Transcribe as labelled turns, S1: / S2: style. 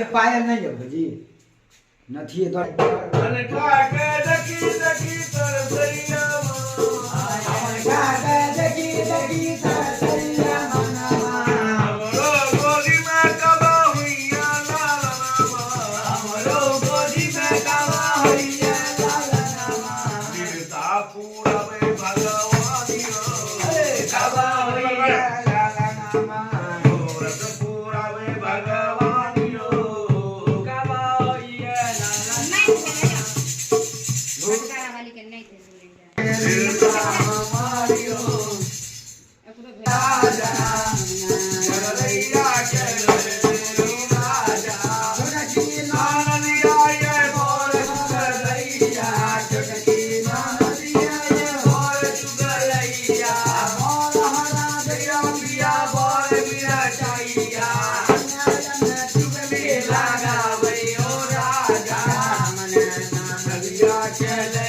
S1: પાયલ નહીં ભજી નથી તો અને કાકે દકી દકી તરસૈયા કાકે દકી દકી તરસૈયા મનવા ગોદી માં કબા હુઈયા લાલનામા અમરો ગોદી માં કબા હુઈયા લાલનામા દીતા પૂરવે ભગવાનીઓ કબા હુઈયા લાલનામા પૂરત પૂરવે ભગવાન Yeah.